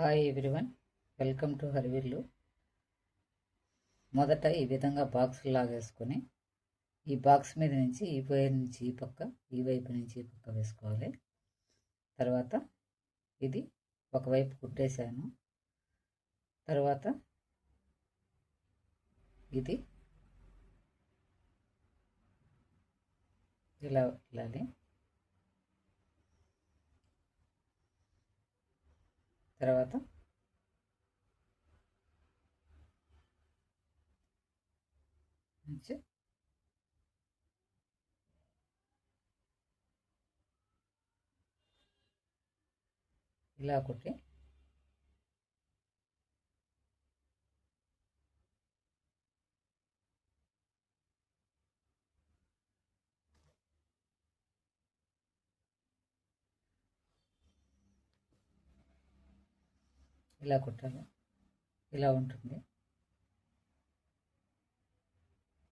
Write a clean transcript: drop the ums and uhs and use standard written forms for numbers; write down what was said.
Hi everyone, welcome to హరివిల్లు. మొదట ఈ విధంగా బాక్స్ లాగేసుకొని ఈ బాక్స్ మీద నుంచి ఈ వైపు నుంచి ఈ పక్క, ఈ వైపు నుంచి ఈ పక్క వేసుకోవాలి. తర్వాత ఇది ఒకవైపు కుట్టేశాను. తర్వాత ఇది ఇలా వెళ్ళాలి. తర్వాత నుంచి ఇలా కుట్టి ఇలా కుట్టాలి. ఇలా ఉంటుంది.